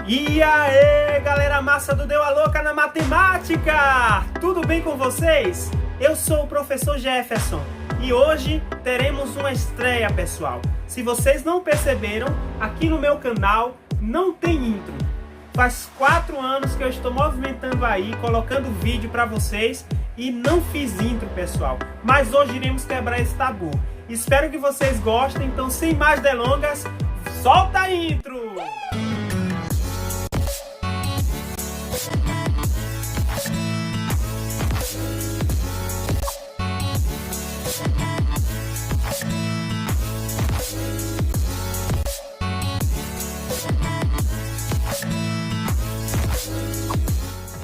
E aí, galera massa do Deu a Louca na Matemática! Tudo bem com vocês? Eu sou o professor Jefferson e hoje teremos uma estreia, pessoal. Se vocês não perceberam, aqui no meu canal não tem intro. Faz 4 anos que eu estou movimentando aí, colocando vídeo para vocês e não fiz intro, pessoal. Mas hoje iremos quebrar esse tabu. Espero que vocês gostem, então sem mais delongas, solta a intro!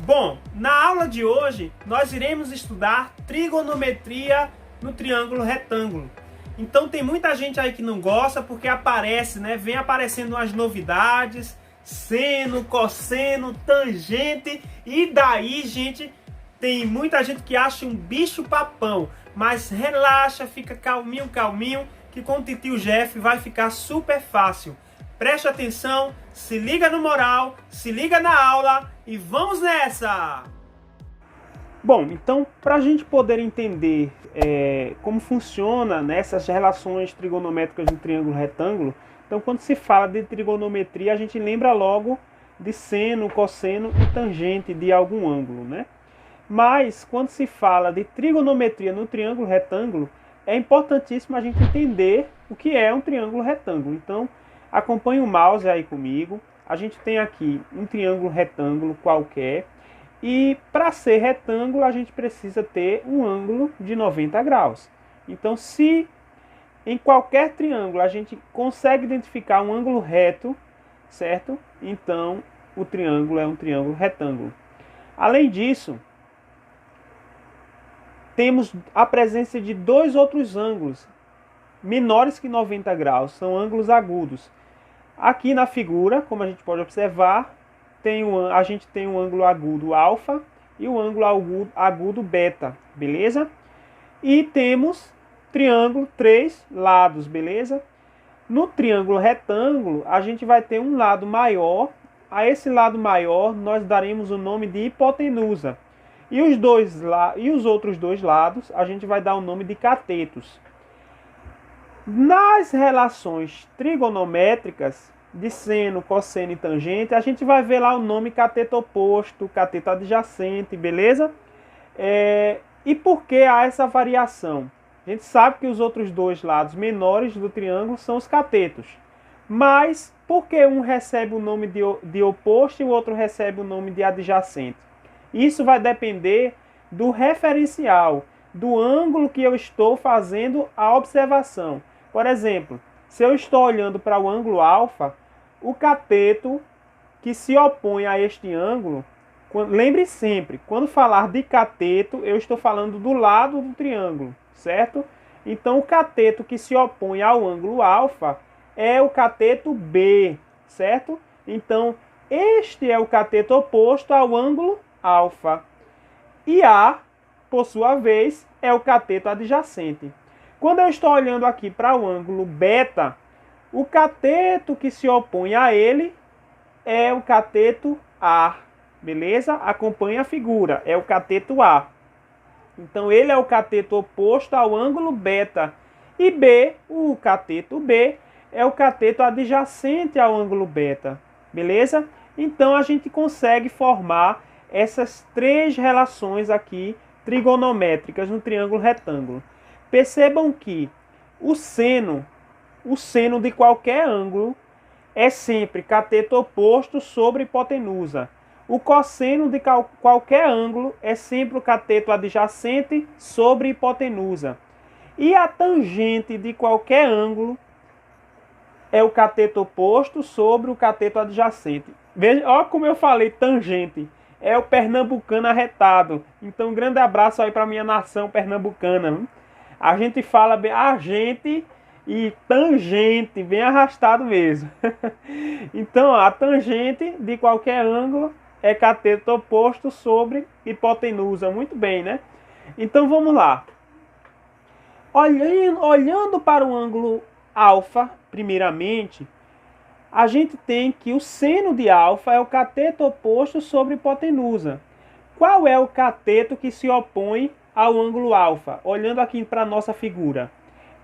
Bom, na aula de hoje nós iremos estudar trigonometria no triângulo retângulo. Então tem muita gente aí que não gosta porque aparece, né? Vem aparecendo umas novidades, seno, cosseno, tangente, e daí, gente, tem muita gente que acha um bicho papão. Mas relaxa, fica calminho, calminho, que com o titio Jeff vai ficar super fácil. Preste atenção, se liga no moral, se liga na aula e vamos nessa! Bom, então para a gente poder entender como funciona nessas relações trigonométricas no triângulo retângulo, então quando se fala de trigonometria a gente lembra logo de seno, cosseno e tangente de algum ângulo, né? Mas quando se fala de trigonometria no triângulo retângulo, é importantíssimo a gente entender o que é um triângulo retângulo. Então, acompanhe o mouse aí comigo. A gente tem aqui um triângulo retângulo qualquer. E para ser retângulo, a gente precisa ter um ângulo de 90 graus. Então, se em qualquer triângulo a gente consegue identificar um ângulo reto, certo? Então, o triângulo é um triângulo retângulo. Além disso, temos a presença de dois outros ângulos menores que 90 graus, são ângulos agudos. Aqui na figura, como a gente pode observar, a gente tem um ângulo agudo alfa e o ângulo agudo beta, beleza? E temos triângulo, 3 lados, beleza? No triângulo retângulo, a gente vai ter um lado maior. A esse lado maior, nós daremos o nome de hipotenusa. E os outros dois lados, a gente vai dar o nome de catetos. Nas relações trigonométricas de seno, cosseno e tangente, a gente vai ver lá o nome cateto oposto, cateto adjacente, beleza? E por que há essa variação? A gente sabe que os outros dois lados menores do triângulo são os catetos. Mas por que um recebe o nome de oposto e o outro recebe o nome de adjacente? Isso vai depender do referencial, do ângulo que eu estou fazendo a observação. Por exemplo, se eu estou olhando para o ângulo alfa, o cateto que se opõe a este ângulo, lembre sempre, quando falar de cateto, eu estou falando do lado do triângulo, certo? Então, o cateto que se opõe ao ângulo alfa é o cateto B, certo? Então, este é o cateto oposto ao ângulo alfa. E A, por sua vez, é o cateto adjacente. Quando eu estou olhando aqui para o ângulo beta, o cateto que se opõe a ele é o cateto A, beleza? Acompanhe a figura, é o cateto A. Então, ele é o cateto oposto ao ângulo beta. E B, o cateto B, é o cateto adjacente ao ângulo beta, beleza? Então, a gente consegue formar essas 3 relações aqui trigonométricas no triângulo retângulo. Percebam que o seno de qualquer ângulo é sempre cateto oposto sobre hipotenusa. O cosseno de qualquer ângulo é sempre o cateto adjacente sobre hipotenusa. E a tangente de qualquer ângulo é o cateto oposto sobre o cateto adjacente. Veja, olha como eu falei, tangente. É o pernambucano arretado. Então, um grande abraço aí para minha nação pernambucana. A gente fala bem agente e tangente, bem arrastado mesmo. Então, a tangente de qualquer ângulo é cateto oposto sobre hipotenusa. Muito bem, né? Então, vamos lá. Olhando para o ângulo alfa, primeiramente, a gente tem que o seno de alfa é o cateto oposto sobre hipotenusa. Qual é o cateto que se opõe ao ângulo alfa? Olhando aqui para a nossa figura.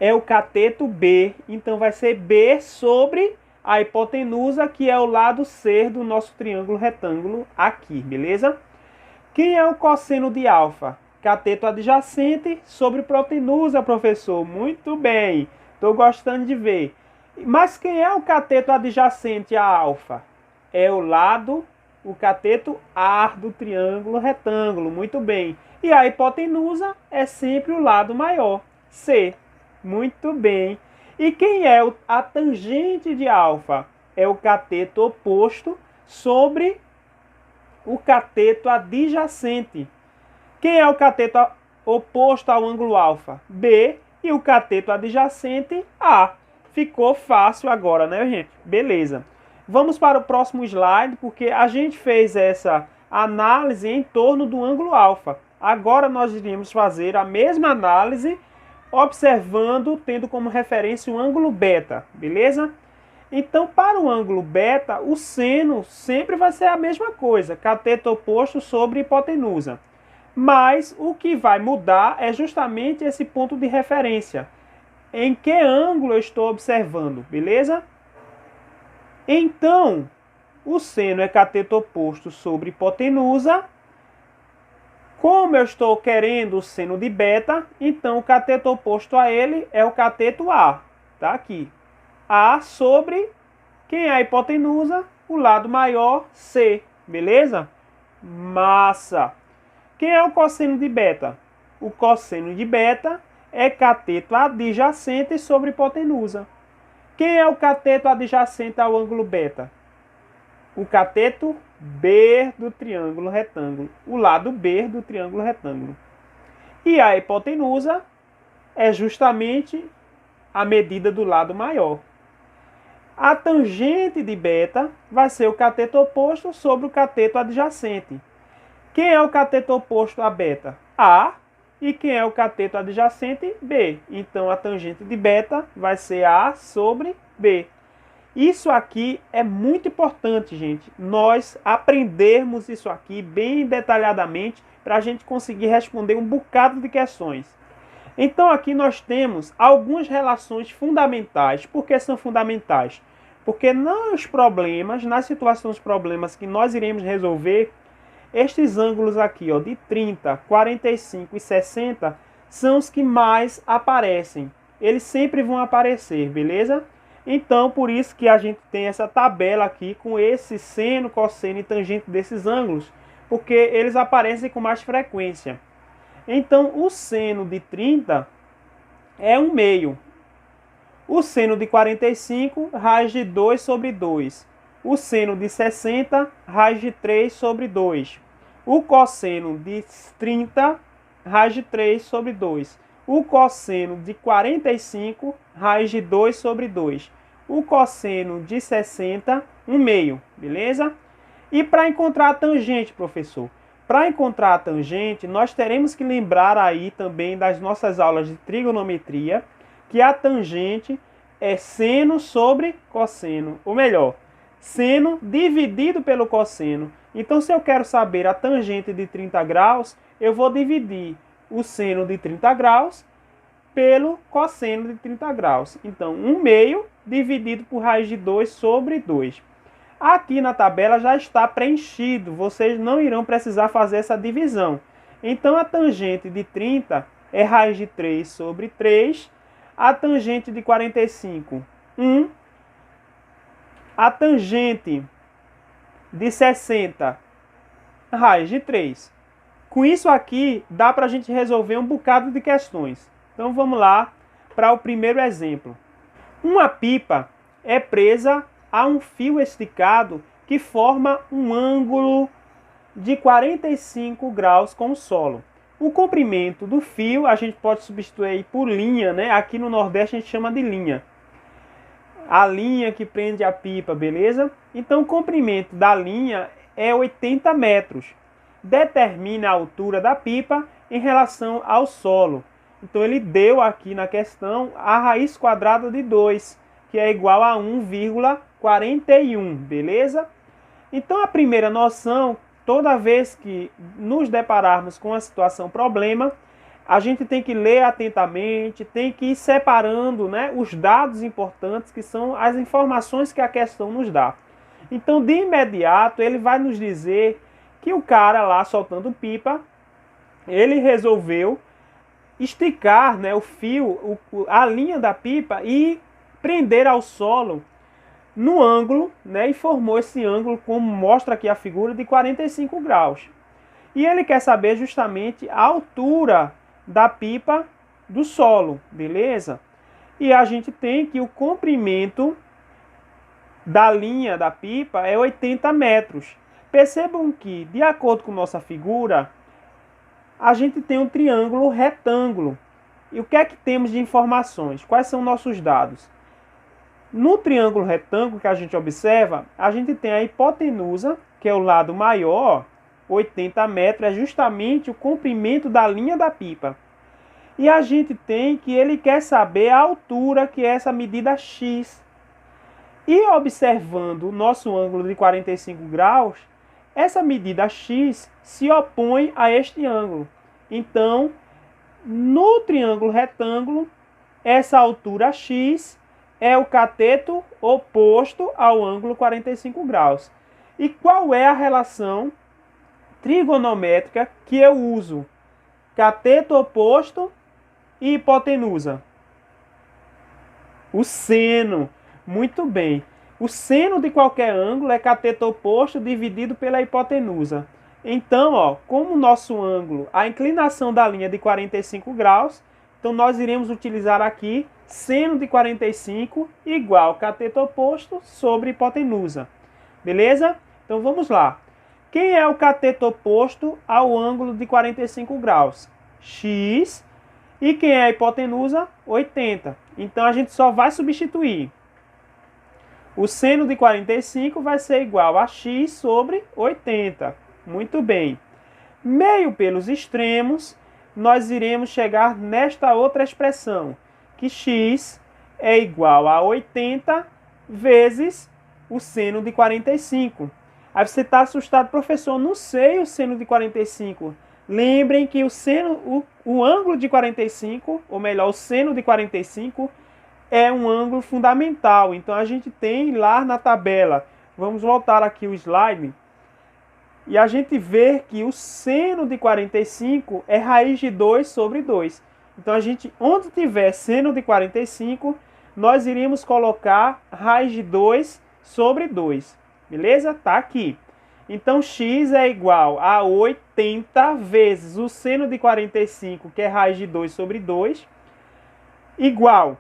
É o cateto B, então vai ser B sobre a hipotenusa, que é o lado C do nosso triângulo retângulo aqui, beleza? Quem é o cosseno de alfa? Cateto adjacente sobre hipotenusa, professor. Muito bem, estou gostando de ver. Mas quem é o cateto adjacente a alfa? É o cateto A do triângulo retângulo. Muito bem. E a hipotenusa é sempre o lado maior, C. Muito bem. E quem é a tangente de alfa? É o cateto oposto sobre o cateto adjacente. Quem é o cateto oposto ao ângulo alfa? B. E o cateto adjacente, A. Ficou fácil agora, né, gente? Beleza. Vamos para o próximo slide, porque a gente fez essa análise em torno do ângulo alfa. Agora nós iríamos fazer a mesma análise observando, tendo como referência o ângulo beta, beleza? Então, para o ângulo beta, o seno sempre vai ser a mesma coisa, cateto oposto sobre hipotenusa. Mas o que vai mudar é justamente esse ponto de referência. Em que ângulo eu estou observando, beleza? Então, o seno é cateto oposto sobre hipotenusa. Como eu estou querendo o seno de beta, então o cateto oposto a ele é o cateto A. Tá aqui. A sobre, quem é a hipotenusa? O lado maior, C. Beleza? Massa! Quem é o cosseno de beta? O cosseno de beta é cateto adjacente sobre hipotenusa. Quem é o cateto adjacente ao ângulo beta? O cateto B do triângulo retângulo. O lado B do triângulo retângulo. E a hipotenusa é justamente a medida do lado maior. A tangente de beta vai ser o cateto oposto sobre o cateto adjacente. Quem é o cateto oposto a beta? A. E quem é o cateto adjacente? B. Então, a tangente de beta vai ser A sobre B. Isso aqui é muito importante, gente. Nós aprendermos isso aqui bem detalhadamente para a gente conseguir responder um bocado de questões. Então, aqui nós temos algumas relações fundamentais. Por que são fundamentais? Porque nos problemas, nas situações problemas que nós iremos resolver, estes ângulos aqui, ó, de 30, 45 e 60 são os que mais aparecem. Eles sempre vão aparecer, beleza? Então, por isso que a gente tem essa tabela aqui com esse seno, cosseno e tangente desses ângulos, porque eles aparecem com mais frequência. Então, o seno de 30 é 1/2. O seno de 45, raiz de 2 sobre 2. O seno de 60, raiz de 3 sobre 2. O cosseno de 30, raiz de 3 sobre 2. O cosseno de 45, raiz de 2 sobre 2. O cosseno de 60, 1/2, beleza? E para encontrar a tangente, professor? Para encontrar a tangente, nós teremos que lembrar aí também das nossas aulas de trigonometria, que a tangente é seno sobre cosseno, ou melhor, seno dividido pelo cosseno. Então, se eu quero saber a tangente de 30 graus, eu vou dividir o seno de 30 graus pelo cosseno de 30 graus. Então, 1/2 dividido por raiz de 2 sobre 2. Aqui na tabela já está preenchido, vocês não irão precisar fazer essa divisão. Então, a tangente de 30 é raiz de 3 sobre 3. A tangente de 45, 1. A tangente de 60, raiz de 3. Com isso aqui, dá para a gente resolver um bocado de questões. Então, vamos lá para o primeiro exemplo. Uma pipa é presa a um fio esticado que forma um ângulo de 45 graus com o solo. O comprimento do fio a gente pode substituir por linha, né? Aqui no Nordeste a gente chama de linha. A linha que prende a pipa, beleza? Então o comprimento da linha é 80 metros. Determine a altura da pipa em relação ao solo. Então ele deu aqui na questão a raiz quadrada de 2, que é igual a 1,45. 41, beleza? Então a primeira noção, toda vez que nos depararmos com uma situação problema, a gente tem que ler atentamente, tem que ir separando, né, os dados importantes, que são as informações que a questão nos dá. Então, de imediato, ele vai nos dizer que o cara lá soltando pipa, ele resolveu esticar, né, o fio, a linha da pipa e prender ao solo no ângulo, né, e formou esse ângulo, como mostra aqui a figura, de 45 graus. E ele quer saber justamente a altura da pipa do solo, beleza? E a gente tem que o comprimento da linha da pipa é 80 metros. Percebam que, de acordo com nossa figura, a gente tem um triângulo retângulo. E o que é que temos de informações? Quais são nossos dados? No triângulo retângulo que a gente observa, a gente tem a hipotenusa, que é o lado maior, 80 metros, é justamente o comprimento da linha da pipa. E a gente tem que ele quer saber a altura, que é essa medida x. E observando o nosso ângulo de 45 graus, essa medida x se opõe a este ângulo. Então, no triângulo retângulo, essa altura x é o cateto oposto ao ângulo 45 graus. E qual é a relação trigonométrica que eu uso? Cateto oposto e hipotenusa. O seno. Muito bem. O seno de qualquer ângulo é cateto oposto dividido pela hipotenusa. Então, ó, como o nosso ângulo, a inclinação da linha é de 45 graus, então nós iremos utilizar aqui seno de 45 igual cateto oposto sobre hipotenusa. Beleza? Então vamos lá. Quem é o cateto oposto ao ângulo de 45 graus? X. E quem é a hipotenusa? 80. Então a gente só vai substituir. O seno de 45 vai ser igual a x sobre 80. Muito bem. Meio pelos extremos, nós iremos chegar nesta outra expressão, que x é igual a 80 vezes o seno de 45. Aí você está assustado, professor, não sei o seno de 45. Lembrem que o ângulo de 45, ou melhor, o seno de 45, é um ângulo fundamental. Então a gente tem lá na tabela, vamos voltar aqui o slide, e a gente vê que o seno de 45 é raiz de 2 sobre 2. Então a gente, onde tiver seno de 45, nós iríamos colocar raiz de 2 sobre 2. Beleza? Tá aqui. Então x é igual a 80 vezes o seno de 45, que é raiz de 2 sobre 2, igual.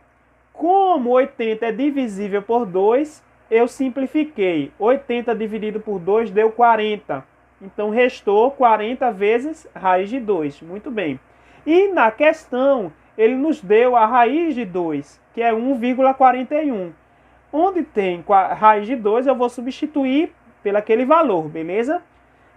Como 80 é divisível por 2, eu simplifiquei. 80 dividido por 2 deu 40. Então, restou 40 vezes raiz de 2. Muito bem. E na questão, ele nos deu a raiz de 2, que é 1,41. Onde tem raiz de 2, eu vou substituir pelo aquele valor, beleza?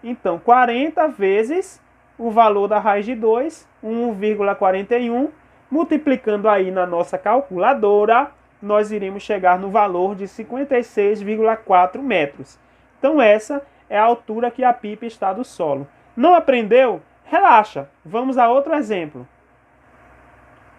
Então, 40 vezes o valor da raiz de 2, 1,41. Multiplicando aí na nossa calculadora, nós iremos chegar no valor de 56,4 metros. Então essa é a altura que a pipa está do solo. Não aprendeu? Relaxa, vamos a outro exemplo.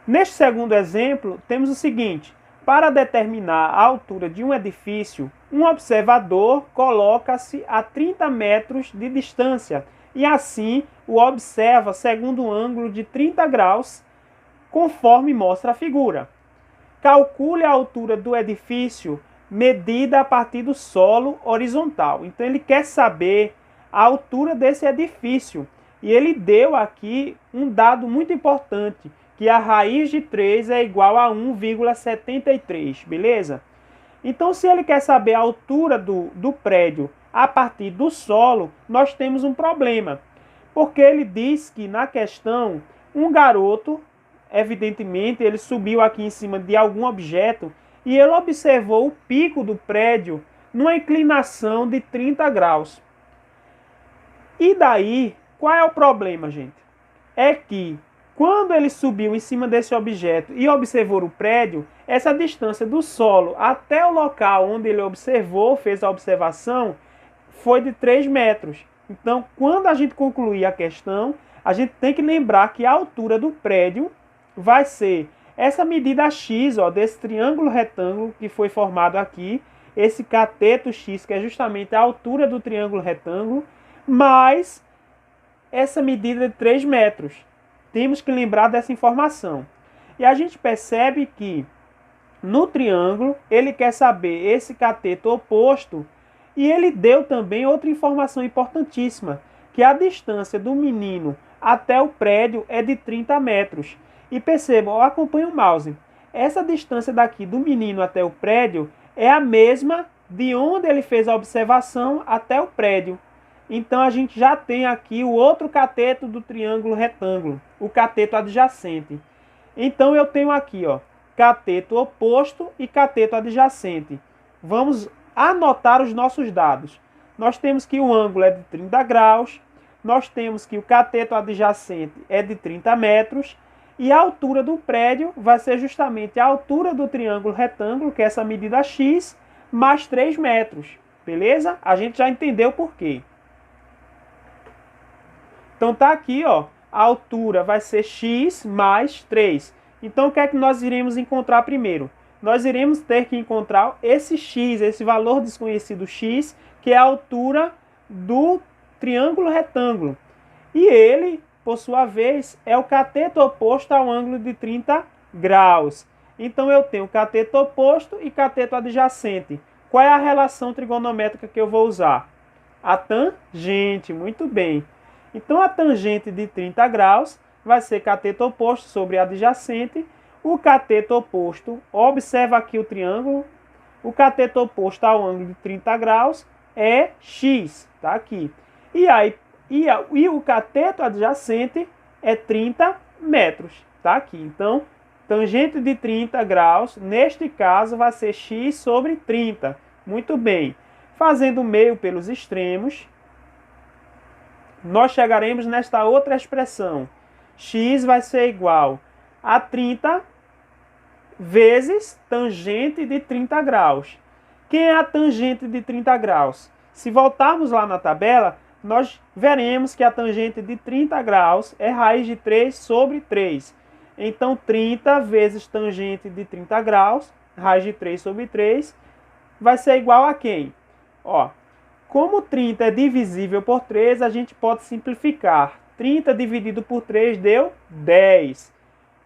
Neste segundo exemplo, temos o seguinte. Para determinar a altura de um edifício, um observador coloca-se a 30 metros de distância e assim o observa segundo um ângulo de 30 graus, conforme mostra a figura. Calcule a altura do edifício medida a partir do solo horizontal. Então ele quer saber a altura desse edifício. E ele deu aqui um dado muito importante, que a raiz de 3 é igual a 1,73, beleza? Então se ele quer saber a altura do prédio a partir do solo, nós temos um problema. Porque ele diz que na questão, um garoto, evidentemente, ele subiu aqui em cima de algum objeto e ele observou o pico do prédio numa inclinação de 30 graus. E daí, qual é o problema, gente? É que Quando ele subiu em cima desse objeto e observou o prédio, essa distância do solo até o local onde ele observou, fez a observação, foi de 3 metros. Então, quando a gente concluir a questão, a gente tem que lembrar que a altura do prédio vai ser essa medida x, ó, desse triângulo retângulo que foi formado aqui, esse cateto x, que é justamente a altura do triângulo retângulo, mais essa medida de 3 metros. Temos que lembrar dessa informação. E a gente percebe que no triângulo ele quer saber esse cateto oposto e ele deu também outra informação importantíssima, que a distância do menino até o prédio é de 30 metros. E percebam, acompanhe o mouse, essa distância daqui do menino até o prédio é a mesma de onde ele fez a observação até o prédio. Então a gente já tem aqui o outro cateto do triângulo retângulo, o cateto adjacente. Então eu tenho aqui, ó, cateto oposto e cateto adjacente. Vamos anotar os nossos dados. Nós temos que o ângulo é de 30 graus, nós temos que o cateto adjacente é de 30 metros, e a altura do prédio vai ser justamente a altura do triângulo retângulo, que é essa medida x, mais 3 metros. Beleza? A gente já entendeu por quê. Então tá aqui, ó, a altura vai ser x mais 3. Então o que é que nós iremos encontrar primeiro? Nós iremos ter que encontrar esse x, esse valor desconhecido x, que é a altura do triângulo retângulo. E ele, por sua vez, é o cateto oposto ao ângulo de 30 graus. Então eu tenho cateto oposto e cateto adjacente. Qual é a relação trigonométrica que eu vou usar? A tangente, muito bem. Então a tangente de 30 graus vai ser cateto oposto sobre adjacente. O cateto oposto, observa aqui o triângulo, o cateto oposto ao ângulo de 30 graus é x, tá aqui. E o cateto adjacente é 30 metros, tá aqui. Então, tangente de 30 graus, neste caso, vai ser x sobre 30. Muito bem. Fazendo o meio pelos extremos, nós chegaremos nesta outra expressão. X vai ser igual a 30 vezes tangente de 30 graus. Quem é a tangente de 30 graus? Se voltarmos lá na tabela, nós veremos que a tangente de 30 graus é raiz de 3 sobre 3. Então, 30 vezes tangente de 30 graus, raiz de 3 sobre 3, vai ser igual a quem? Ó, como 30 é divisível por 3, a gente pode simplificar. 30 dividido por 3 deu 10.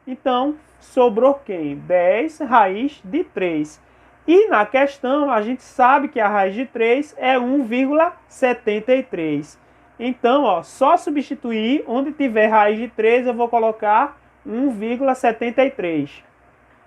Então, sobrou quem? 10 raiz de 3. E na questão, a gente sabe que a raiz de 3 é 1,73. Então, ó, só substituir, onde tiver raiz de 3, eu vou colocar 1,73.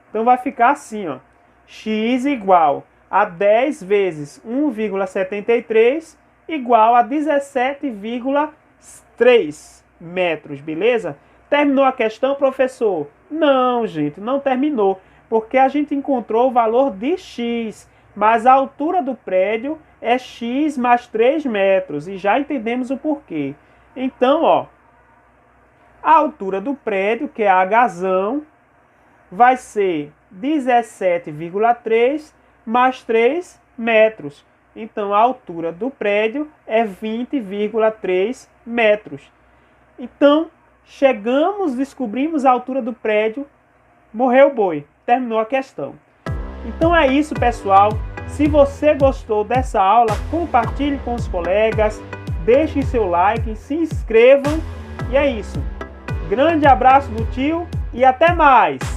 Então, vai ficar assim, ó, x igual a 10 vezes 1,73 igual a 17,3 metros, beleza? Terminou a questão, professor? Não, gente, não terminou, porque a gente encontrou o valor de x, mas a altura do prédio é x mais 3 metros, e já entendemos o porquê. Então, ó, a altura do prédio, que é a Hzão, vai ser 17,3 mais 3 metros. Então, a altura do prédio é 20,3 metros. Então, descobrimos a altura do prédio, morreu o boi. Terminou a questão. Então é isso, pessoal. Se você gostou dessa aula, compartilhe com os colegas, deixem seu like, se inscrevam. E é isso. Grande abraço do tio e até mais!